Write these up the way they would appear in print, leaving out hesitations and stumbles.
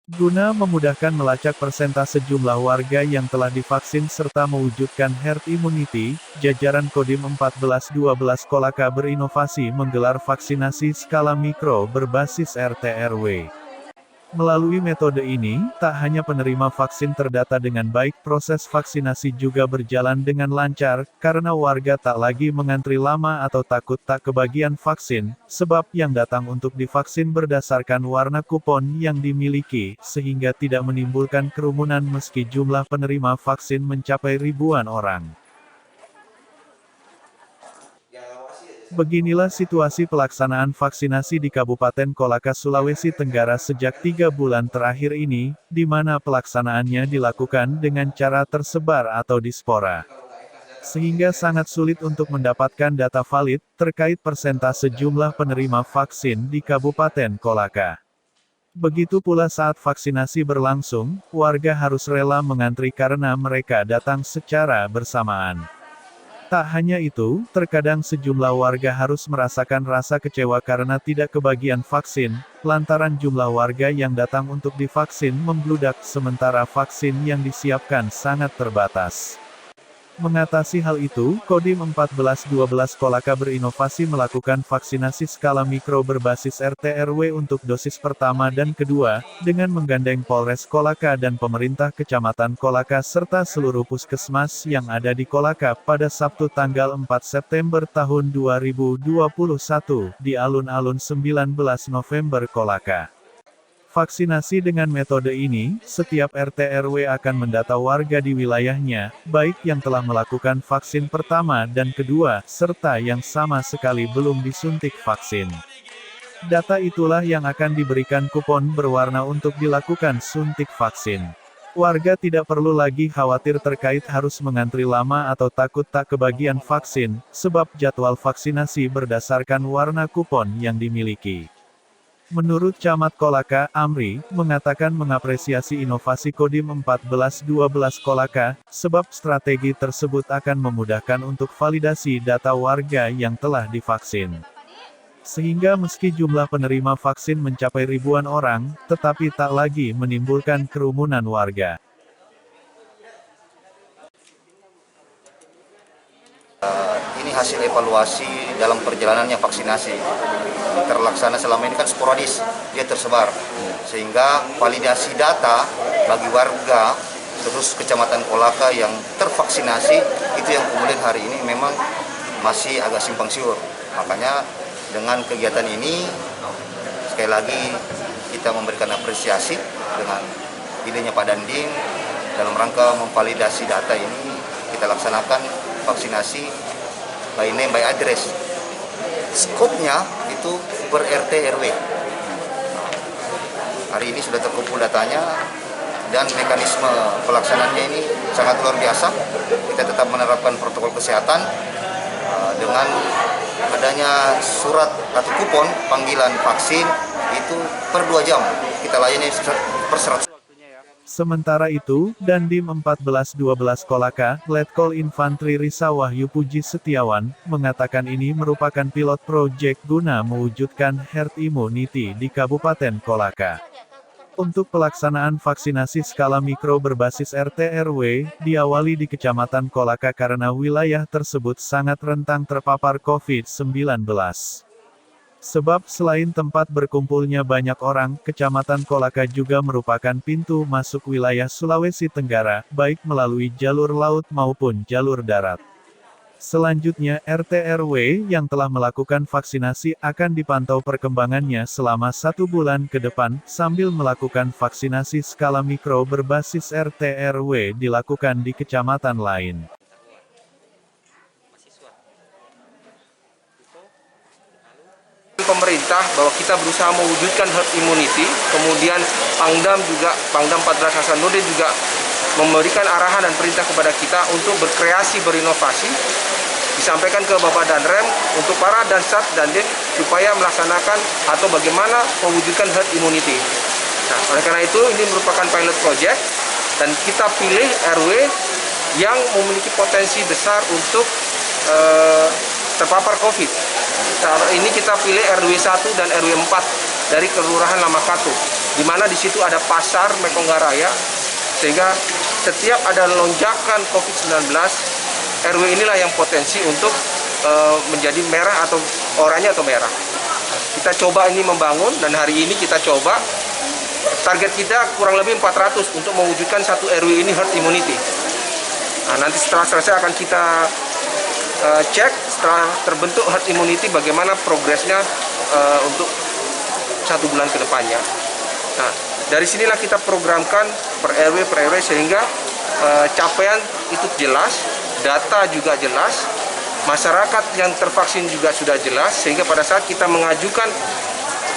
Guna memudahkan melacak persentase jumlah warga yang telah divaksin serta mewujudkan herd immunity, jajaran Kodim 1412 Kolaka berinovasi menggelar vaksinasi skala mikro berbasis RT/RW. Melalui metode ini, tak hanya penerima vaksin terdata dengan baik, proses vaksinasi juga berjalan dengan lancar, karena warga tak lagi mengantri lama atau takut tak kebagian vaksin, sebab yang datang untuk divaksin berdasarkan warna kupon yang dimiliki, sehingga tidak menimbulkan kerumunan meski jumlah penerima vaksin mencapai ribuan orang. Beginilah situasi pelaksanaan vaksinasi di Kabupaten Kolaka, Sulawesi Tenggara sejak 3 bulan terakhir ini, di mana pelaksanaannya dilakukan dengan cara tersebar atau dispora. Sehingga sangat sulit untuk mendapatkan data valid, terkait persentase jumlah penerima vaksin di Kabupaten Kolaka. Begitu pula saat vaksinasi berlangsung, warga harus rela mengantri karena mereka datang secara bersamaan. Tak hanya itu, terkadang sejumlah warga harus merasakan rasa kecewa karena tidak kebagian vaksin, lantaran jumlah warga yang datang untuk divaksin membludak sementara vaksin yang disiapkan sangat terbatas. Mengatasi hal itu, Kodim 1412 Kolaka berinovasi melakukan vaksinasi skala mikro berbasis RT/RW untuk dosis pertama dan kedua, dengan menggandeng Polres Kolaka dan pemerintah Kecamatan Kolaka serta seluruh puskesmas yang ada di Kolaka pada Sabtu tanggal 4 September tahun 2021, di alun-alun 19 November Kolaka. Vaksinasi dengan metode ini, setiap RT/RW akan mendata warga di wilayahnya, baik yang telah melakukan vaksin pertama dan kedua, serta yang sama sekali belum disuntik vaksin. Data itulah yang akan diberikan kupon berwarna untuk dilakukan suntik vaksin. Warga tidak perlu lagi khawatir terkait harus mengantri lama atau takut tak kebagian vaksin, sebab jadwal vaksinasi berdasarkan warna kupon yang dimiliki. Menurut Camat Kolaka, Amri, mengatakan mengapresiasi inovasi Kodim 1412 Kolaka, sebab strategi tersebut akan memudahkan untuk validasi data warga yang telah divaksin. Sehingga meski jumlah penerima vaksin mencapai ribuan orang, tetapi tak lagi menimbulkan kerumunan warga. Ini hasil evaluasi dalam perjalanannya vaksinasi. Terlaksana selama ini kan sporadis, dia tersebar. Sehingga validasi data bagi warga terus Kecamatan Kolaka yang tervaksinasi, itu yang kemudian hari ini memang masih agak simpang siur. Makanya dengan kegiatan ini, sekali lagi kita memberikan apresiasi dengan idenya Pak Dandim dalam rangka memvalidasi data ini. Kita laksanakan vaksinasi by name by address. Skopnya itu per RT/RW. Hari ini sudah terkumpul datanya dan mekanisme pelaksanaannya ini sangat luar biasa. Kita tetap menerapkan protokol kesehatan dengan adanya surat atau kupon panggilan vaksin itu per 2 jam. Kita layani per 100. Sementara itu, Dandim 1412 Kolaka, Letkol Infantri Risa Wahyu Puji Setiawan, mengatakan ini merupakan pilot project guna mewujudkan herd immunity di Kabupaten Kolaka. Untuk pelaksanaan vaksinasi skala mikro berbasis RT/RW, diawali di Kecamatan Kolaka karena wilayah tersebut sangat rentan terpapar COVID-19. Sebab selain tempat berkumpulnya banyak orang, Kecamatan Kolaka juga merupakan pintu masuk wilayah Sulawesi Tenggara, baik melalui jalur laut maupun jalur darat. Selanjutnya, RT/RW yang telah melakukan vaksinasi akan dipantau perkembangannya selama 1 bulan ke depan, sambil melakukan vaksinasi skala mikro berbasis RT/RW dilakukan di kecamatan lain. Pemerintah bahwa kita berusaha mewujudkan herd immunity, kemudian Pangdam 14 Hasanuddin juga memberikan arahan dan perintah kepada kita untuk berkreasi, berinovasi, disampaikan ke Bapak Danrem untuk para Dansat dan Dandim supaya melaksanakan atau bagaimana mewujudkan herd immunity. Nah, oleh karena itu ini merupakan pilot project dan kita pilih RW yang memiliki potensi besar untuk terpapar COVID. Saat ini kita pilih RW 1 dan RW 4 dari Kelurahan Lamakatu. di mana di situ ada pasar Mekonggaraya, sehingga setiap ada lonjakan COVID-19, RW inilah yang potensi untuk menjadi merah atau oranye atau merah. Kita coba ini membangun, dan hari ini kita coba, target kita kurang lebih 400 untuk mewujudkan satu RW ini herd immunity. Nah, nanti setelah selesai akan kita cek setelah terbentuk herd immunity bagaimana progresnya untuk 1 bulan ke depannya. Nah, dari sinilah kita programkan per RW sehingga capaian itu jelas, data juga jelas, masyarakat yang tervaksin juga sudah jelas, sehingga pada saat kita mengajukan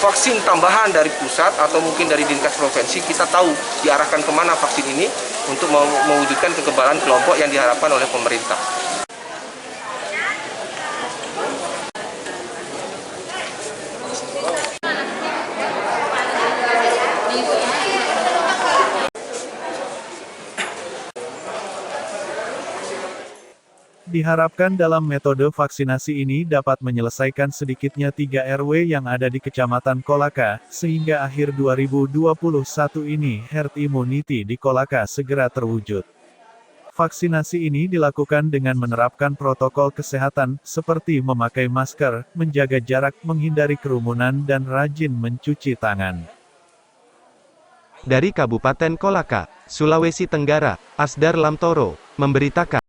vaksin tambahan dari pusat atau mungkin dari Dinkes Provinsi, kita tahu diarahkan kemana vaksin ini untuk mewujudkan kekebalan kelompok yang diharapkan oleh pemerintah. Diharapkan dalam metode vaksinasi ini dapat menyelesaikan sedikitnya 3 RW yang ada di Kecamatan Kolaka, sehingga akhir 2021 ini herd immunity di Kolaka segera terwujud. Vaksinasi ini dilakukan dengan menerapkan protokol kesehatan, seperti memakai masker, menjaga jarak, menghindari kerumunan dan rajin mencuci tangan. Dari Kabupaten Kolaka, Sulawesi Tenggara, Asdar Lamtoro, memberitakan.